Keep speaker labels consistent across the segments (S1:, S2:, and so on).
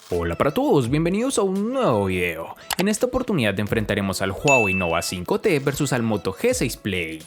S1: Hola para todos, bienvenidos a un nuevo video. En esta oportunidad enfrentaremos al Huawei Nova 5T versus al Moto G6 Play.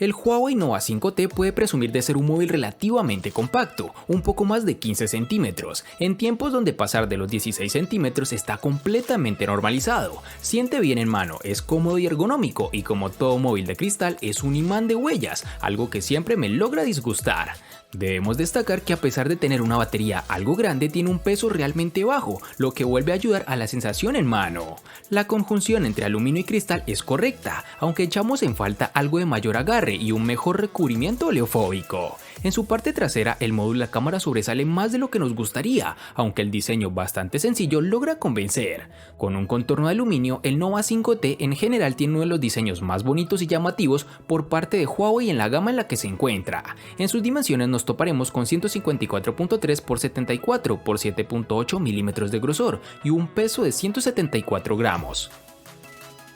S1: El Huawei Nova 5T puede presumir de ser un móvil relativamente compacto, un poco más de 15 centímetros, en tiempos donde pasar de los 16 centímetros está completamente normalizado. Siente bien en mano, es cómodo y ergonómico y como todo móvil de cristal es un imán de huellas, algo que siempre me logra disgustar. Debemos destacar que a pesar de tener una batería algo grande tiene un peso realmente bajo, lo que vuelve a ayudar a la sensación en mano. La conjunción entre aluminio y cristal es correcta, aunque echamos en falta algo de mayor agarre y un mejor recubrimiento oleofóbico. En su parte trasera el módulo de la cámara sobresale más de lo que nos gustaría, aunque el diseño bastante sencillo logra convencer. Con un contorno de aluminio, el Nova 5T en general tiene uno de los diseños más bonitos y llamativos por parte de Huawei en la gama en la que se encuentra. En sus dimensiones nos toparemos con 154.3 x 74 x 7.8 milímetros de grosor y un peso de 174 gramos.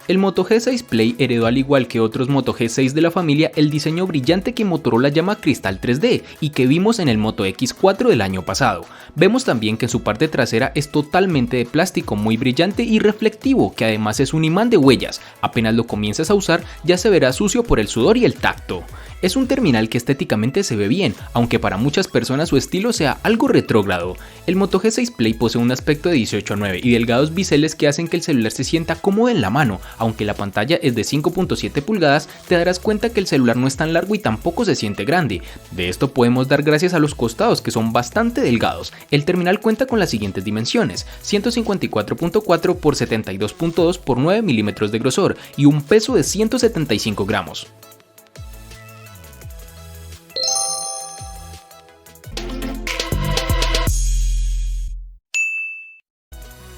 S1: El Moto G6 Play heredó al igual que otros Moto G6 de la familia el diseño brillante que Motorola llama Cristal 3D y que vimos en el Moto X4 del año pasado. Vemos también que en su parte trasera es totalmente de plástico muy brillante y reflectivo, que además es un imán de huellas. Apenas lo comiences a usar ya se verá sucio por el sudor y el tacto. Es un terminal que estéticamente se ve bien, aunque para muchas personas su estilo sea algo retrógrado. El Moto G6 Play posee un aspecto de 18:9 y delgados biseles que hacen que el celular se sienta cómodo en la mano. Aunque la pantalla es de 5.7 pulgadas, te darás cuenta que el celular no es tan largo y tampoco se siente grande. De esto podemos dar gracias a los costados, que son bastante delgados. El terminal cuenta con las siguientes dimensiones: 154.4 x 72.2 x 9 milímetros de grosor y un peso de 175 gramos.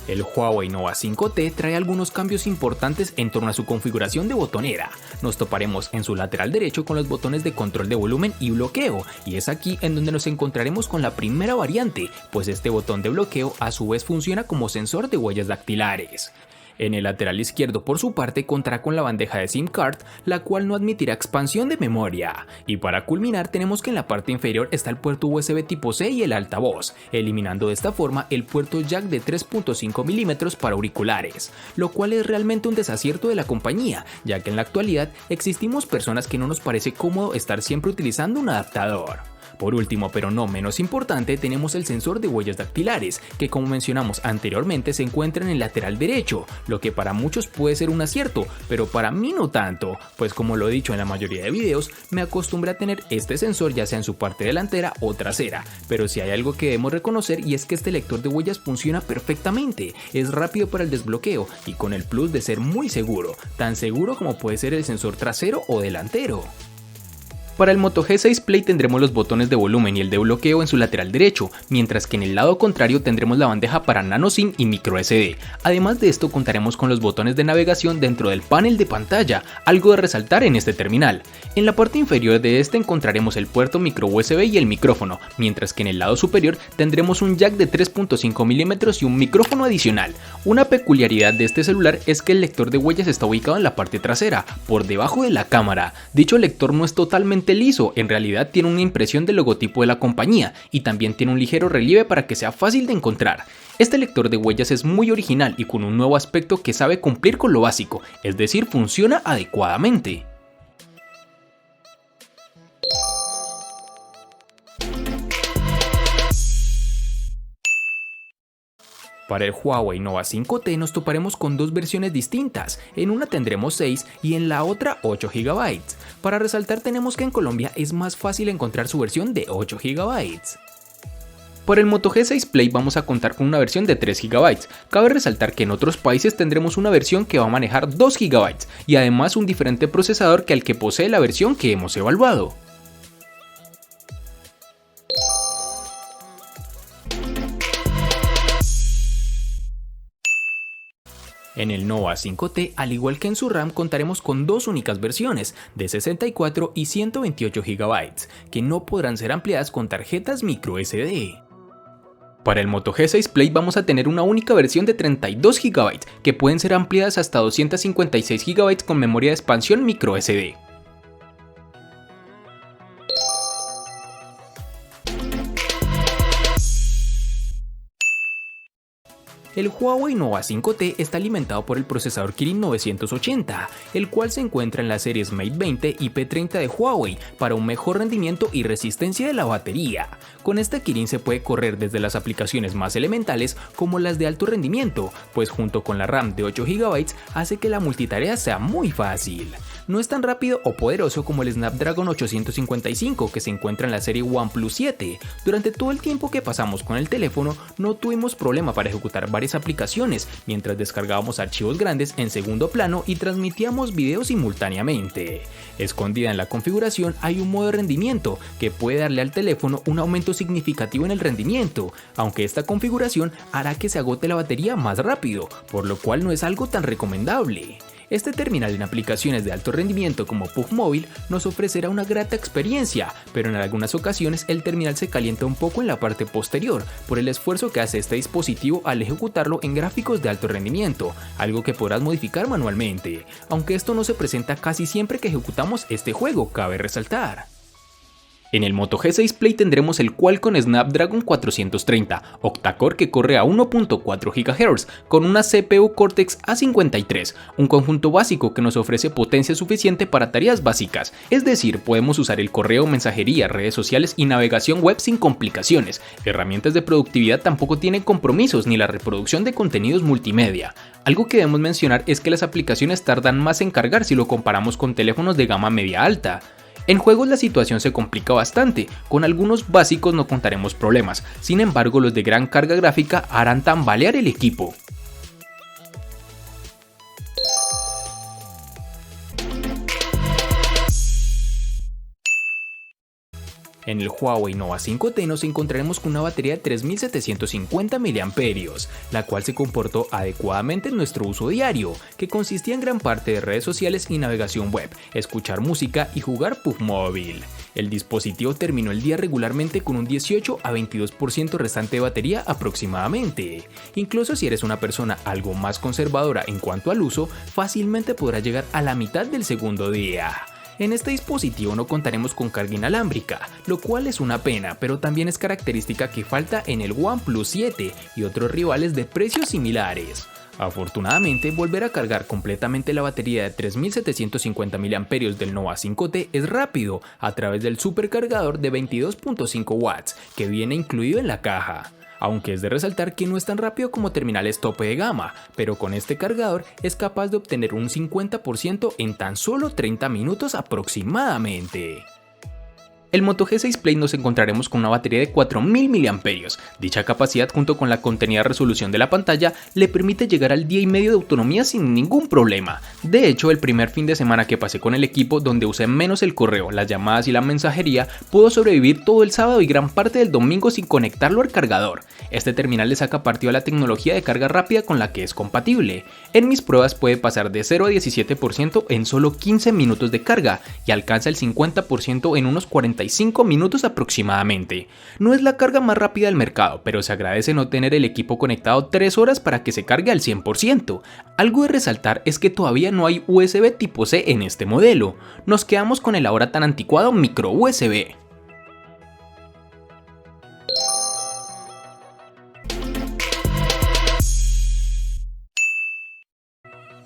S1: El Huawei Nova 5T trae algunos cambios importantes en torno a su configuración de botonera. Nos toparemos en su lateral derecho con los botones de control de volumen y bloqueo, y es aquí en donde nos encontraremos con la primera variante, pues este botón de bloqueo a su vez funciona como sensor de huellas dactilares. En el lateral izquierdo por su parte contará con la bandeja de SIM card, la cual no admitirá expansión de memoria. Y para culminar tenemos que en la parte inferior está el puerto USB tipo C y el altavoz, eliminando de esta forma el puerto jack de 3.5 milímetros para auriculares, lo cual es realmente un desacierto de la compañía, ya que en la actualidad existimos personas que no nos parece cómodo estar siempre utilizando un adaptador. Por último, pero no menos importante, tenemos el sensor de huellas dactilares, que como mencionamos anteriormente se encuentra en el lateral derecho, lo que para muchos puede ser un acierto, pero para mí no tanto, pues como lo he dicho en la mayoría de videos, me acostumbré a tener este sensor ya sea en su parte delantera o trasera, pero si hay algo que debemos reconocer y es que este lector de huellas funciona perfectamente, es rápido para el desbloqueo y con el plus de ser muy seguro, tan seguro como puede ser el sensor trasero o delantero. Para el Moto G6 Play tendremos los botones de volumen y el de bloqueo en su lateral derecho, mientras que en el lado contrario tendremos la bandeja para nano SIM y micro SD. Además de esto contaremos con los botones de navegación dentro del panel de pantalla, algo de resaltar en este terminal. En la parte inferior de este encontraremos el puerto micro USB y el micrófono, mientras que en el lado superior tendremos un jack de 3.5 milímetros y un micrófono adicional. Una peculiaridad de este celular es que el lector de huellas está ubicado en la parte trasera, por debajo de la cámara. Dicho lector no es totalmente liso, en realidad tiene una impresión del logotipo de la compañía y también tiene un ligero relieve para que sea fácil de encontrar. Este lector de huellas es muy original y con un nuevo aspecto que sabe cumplir con lo básico, es decir, funciona adecuadamente. Para el Huawei Nova 5T nos toparemos con dos versiones distintas, en una tendremos 6 y en la otra 8 GB. Para resaltar tenemos que en Colombia es más fácil encontrar su versión de 8 GB. Para el Moto G6 Play vamos a contar con una versión de 3 GB. Cabe resaltar que en otros países tendremos una versión que va a manejar 2 GB y además un diferente procesador que al que posee la versión que hemos evaluado. En el Nova 5T, al igual que en su RAM, contaremos con dos únicas versiones, de 64 y 128 GB, que no podrán ser ampliadas con tarjetas micro SD. Para el Moto G6 Play vamos a tener una única versión de 32 GB, que pueden ser ampliadas hasta 256 GB con memoria de expansión microSD. El Huawei Nova 5T está alimentado por el procesador Kirin 980, el cual se encuentra en las series Mate 20 y P30 de Huawei para un mejor rendimiento y resistencia de la batería. Con esta Kirin se puede correr desde las aplicaciones más elementales como las de alto rendimiento, pues junto con la RAM de 8 GB hace que la multitarea sea muy fácil. No es tan rápido o poderoso como el Snapdragon 855 que se encuentra en la serie OnePlus 7. Durante todo el tiempo que pasamos con el teléfono no tuvimos problema para ejecutar varias aplicaciones mientras descargábamos archivos grandes en segundo plano y transmitíamos videos simultáneamente. Escondida en la configuración hay un modo de rendimiento que puede darle al teléfono un aumento significativo en el rendimiento, aunque esta configuración hará que se agote la batería más rápido, por lo cual no es algo tan recomendable. Este terminal en aplicaciones de alto rendimiento como PUBG Mobile nos ofrecerá una grata experiencia, pero en algunas ocasiones el terminal se calienta un poco en la parte posterior por el esfuerzo que hace este dispositivo al ejecutarlo en gráficos de alto rendimiento, algo que podrás modificar manualmente, aunque esto no se presenta casi siempre que ejecutamos este juego, cabe resaltar. En el Moto G6 Play tendremos el Qualcomm Snapdragon 430 octa-core que corre a 1.4 GHz con una CPU Cortex A53, un conjunto básico que nos ofrece potencia suficiente para tareas básicas, es decir, podemos usar el correo, mensajería, redes sociales y navegación web sin complicaciones. Herramientas de productividad tampoco tienen compromisos ni la reproducción de contenidos multimedia. Algo que debemos mencionar es que las aplicaciones tardan más en cargar si lo comparamos con teléfonos de gama media alta. En juegos la situación se complica bastante, con algunos básicos no contaremos problemas, sin embargo los de gran carga gráfica harán tambalear el equipo. En el Huawei Nova 5T nos encontraremos con una batería de 3750 mAh, la cual se comportó adecuadamente en nuestro uso diario, que consistía en gran parte de redes sociales y navegación web, escuchar música y jugar PUBG Mobile. El dispositivo terminó el día regularmente con un 18 a 22% restante de batería aproximadamente. Incluso si eres una persona algo más conservadora en cuanto al uso, fácilmente podrás llegar a la mitad del segundo día. En este dispositivo no contaremos con carga inalámbrica, lo cual es una pena, pero también es característica que falta en el OnePlus 7 y otros rivales de precios similares. Afortunadamente, volver a cargar completamente la batería de 3750 mAh del Nova 5T es rápido a través del supercargador de 22.5 watts que viene incluido en la caja. Aunque es de resaltar que no es tan rápido como terminales tope de gama, pero con este cargador es capaz de obtener un 50% en tan solo 30 minutos aproximadamente. El Moto G6 Play nos encontraremos con una batería de 4000 mAh. Dicha capacidad junto con la contenida resolución de la pantalla le permite llegar al día y medio de autonomía sin ningún problema. De hecho, el primer fin de semana que pasé con el equipo, donde usé menos el correo, las llamadas y la mensajería, pudo sobrevivir todo el sábado y gran parte del domingo sin conectarlo al cargador. Este terminal le saca partido a la tecnología de carga rápida con la que es compatible. En mis pruebas puede pasar de 0 a 17% en solo 15 minutos de carga y alcanza el 50% en unos 45 minutos aproximadamente. No es la carga más rápida del mercado, pero se agradece no tener el equipo conectado 3 horas para que se cargue al 100%. Algo de resaltar es que todavía no hay USB tipo C en este modelo. Nos quedamos con el ahora tan anticuado micro USB.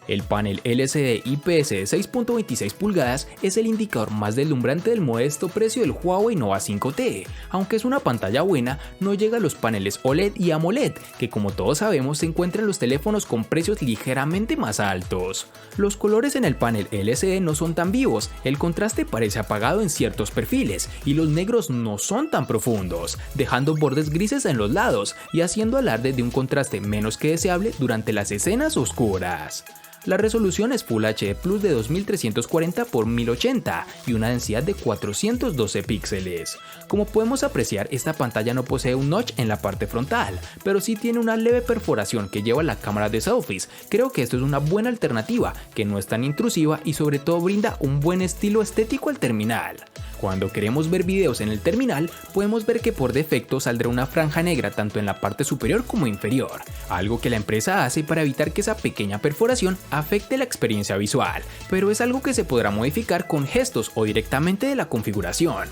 S1: El panel LCD IPS de 6.26 pulgadas es el indicador más deslumbrante del modesto precio del Huawei Nova 5T. Aunque es una pantalla buena, no llega a los paneles OLED y AMOLED, que como todos sabemos se encuentran en los teléfonos con precios ligeramente más altos. Los colores en el panel LCD no son tan vivos, el contraste parece apagado en ciertos perfiles y los negros no son tan profundos, dejando bordes grises en los lados y haciendo alarde de un contraste menos que deseable durante las escenas oscuras. La resolución es Full HD Plus de 2340 x 1080 y una densidad de 412 píxeles. Como podemos apreciar, esta pantalla no posee un notch en la parte frontal, pero sí tiene una leve perforación que lleva la cámara de selfies. Creo que esto es una buena alternativa, que no es tan intrusiva y sobre todo brinda un buen estilo estético al terminal. Cuando queremos ver videos en el terminal, podemos ver que por defecto saldrá una franja negra tanto en la parte superior como inferior, algo que la empresa hace para evitar que esa pequeña perforación afecte la experiencia visual, pero es algo que se podrá modificar con gestos o directamente de la configuración.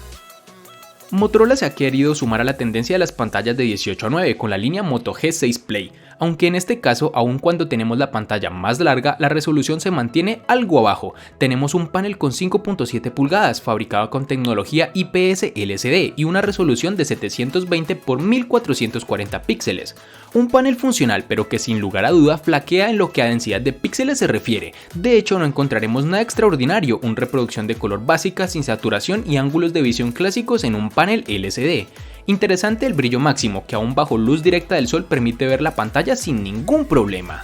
S1: Motorola se ha querido sumar a la tendencia de las pantallas de 18:9 con la línea Moto G6 Play, aunque en este caso, aun cuando tenemos la pantalla más larga, la resolución se mantiene algo abajo. Tenemos un panel con 5.7 pulgadas fabricado con tecnología IPS LCD y una resolución de 720 x 1440 píxeles. Un panel funcional, pero que sin lugar a duda flaquea en lo que a densidad de píxeles se refiere. De hecho, no encontraremos nada extraordinario, una reproducción de color básica sin saturación y ángulos de visión clásicos en un panel LCD. Interesante el brillo máximo, que aún bajo luz directa del sol permite ver la pantalla sin ningún problema.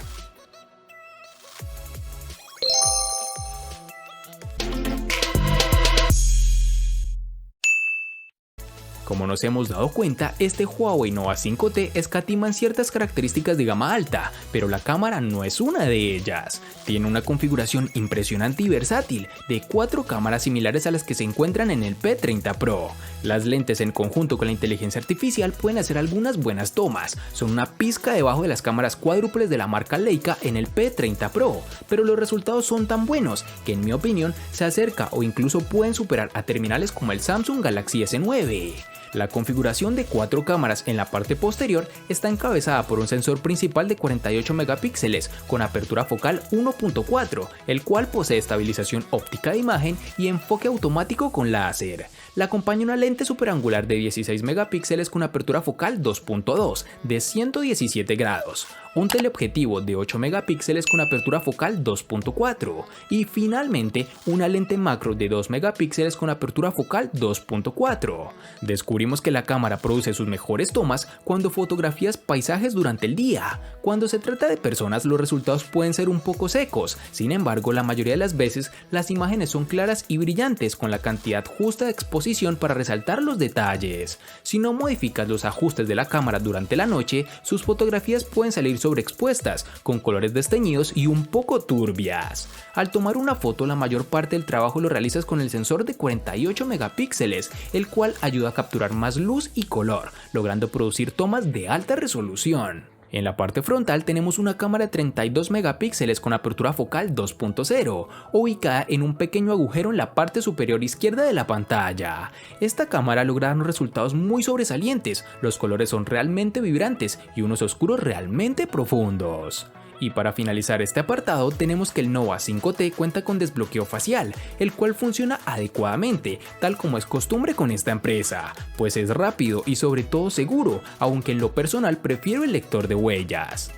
S1: Como nos hemos dado cuenta, este Huawei Nova 5T escatima en ciertas características de gama alta, pero la cámara no es una de ellas. Tiene una configuración impresionante y versátil, de 4 cámaras similares a las que se encuentran en el P30 Pro. Las lentes en conjunto con la inteligencia artificial pueden hacer algunas buenas tomas, son una pizca debajo de las cámaras cuádruples de la marca Leica en el P30 Pro, pero los resultados son tan buenos que en mi opinión se acerca o incluso pueden superar a terminales como el Samsung Galaxy S9. La configuración de 4 cámaras en la parte posterior está encabezada por un sensor principal de 48 megapíxeles con apertura focal 1.4, el cual posee estabilización óptica de imagen y enfoque automático con láser. La acompaña una lente superangular de 16 megapíxeles con apertura focal 2.2 de 117 grados, un teleobjetivo de 8 megapíxeles con apertura focal 2.4 y finalmente una lente macro de 2 megapíxeles con apertura focal 2.4. Descubrimos que la cámara produce sus mejores tomas cuando fotografías paisajes durante el día. Cuando se trata de personas, los resultados pueden ser un poco secos, sin embargo la mayoría de las veces las imágenes son claras y brillantes con la cantidad justa de exposición para resaltar los detalles. Si no modificas los ajustes de la cámara durante la noche, sus fotografías pueden salir sobreexpuestas, con colores desteñidos y un poco turbias. Al tomar una foto, la mayor parte del trabajo lo realizas con el sensor de 48 megapíxeles, el cual ayuda a capturar más luz y color, logrando producir tomas de alta resolución. En la parte frontal tenemos una cámara de 32 megapíxeles con apertura focal 2.0, ubicada en un pequeño agujero en la parte superior izquierda de la pantalla. Esta cámara logra dar unos resultados muy sobresalientes, los colores son realmente vibrantes y unos oscuros realmente profundos. Y para finalizar este apartado tenemos que el Nova 5T cuenta con desbloqueo facial, el cual funciona adecuadamente, tal como es costumbre con esta empresa, pues es rápido y sobre todo seguro, aunque en lo personal prefiero el lector de huellas.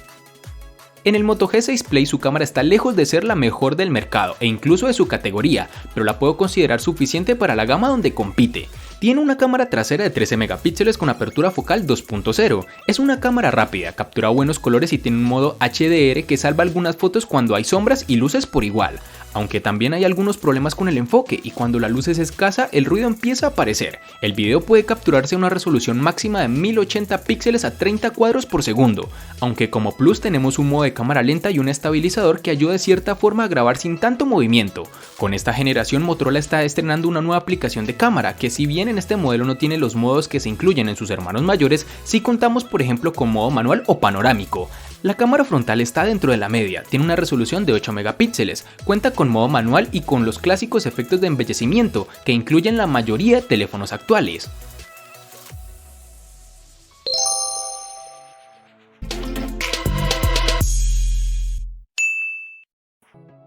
S1: En el Moto G6 Play su cámara está lejos de ser la mejor del mercado e incluso de su categoría, pero la puedo considerar suficiente para la gama donde compite. Tiene una cámara trasera de 13 megapíxeles con apertura focal 2.0. Es una cámara rápida, captura buenos colores y tiene un modo HDR que salva algunas fotos cuando hay sombras y luces por igual. Aunque también hay algunos problemas con el enfoque y cuando la luz es escasa el ruido empieza a aparecer. El video puede capturarse a una resolución máxima de 1080 píxeles a 30 cuadros por segundo, aunque como plus tenemos un modo de cámara lenta y un estabilizador que ayuda de cierta forma a grabar sin tanto movimiento. Con esta generación Motorola está estrenando una nueva aplicación de cámara que si bien en este modelo no tiene los modos que se incluyen en sus hermanos mayores, sí contamos por ejemplo con modo manual o panorámico. La cámara frontal está dentro de la media, tiene una resolución de 8 megapíxeles, cuenta con modo manual y con los clásicos efectos de embellecimiento que incluyen la mayoría de teléfonos actuales.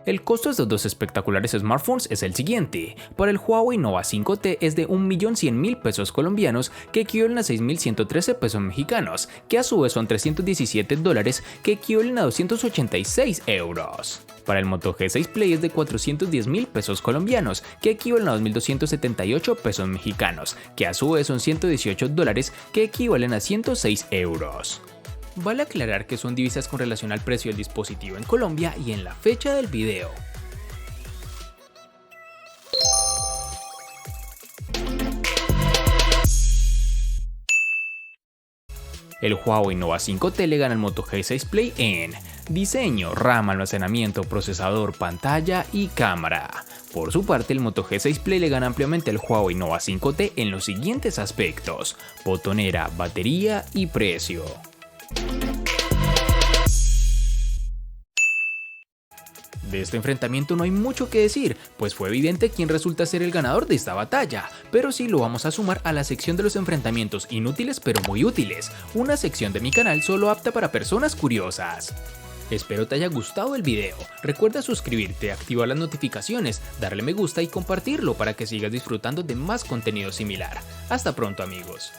S1: El costo de estos dos espectaculares smartphones es el siguiente. Para el Huawei Nova 5T es de 1.100.000 pesos colombianos, que equivalen a 6.113 pesos mexicanos, que a su vez son $317, que equivalen a 286 euros. Para el Moto G6 Play es de 410.000 pesos colombianos, que equivalen a 2.278 pesos mexicanos, que a su vez son $118, que equivalen a 106 euros. Vale aclarar que son divisas con relación al precio del dispositivo en Colombia y en la fecha del video. El Huawei Nova 5T le gana al Moto G6 Play en diseño, RAM, almacenamiento, procesador, pantalla y cámara. Por su parte, el Moto G6 Play le gana ampliamente al Huawei Nova 5T en los siguientes aspectos: botonera, batería y precio. De este enfrentamiento no hay mucho que decir, pues fue evidente quién resulta ser el ganador de esta batalla, pero sí lo vamos a sumar a la sección de los enfrentamientos inútiles pero muy útiles, una sección de mi canal solo apta para personas curiosas. Espero te haya gustado el video, recuerda suscribirte, activar las notificaciones, darle me gusta y compartirlo para que sigas disfrutando de más contenido similar. Hasta pronto amigos.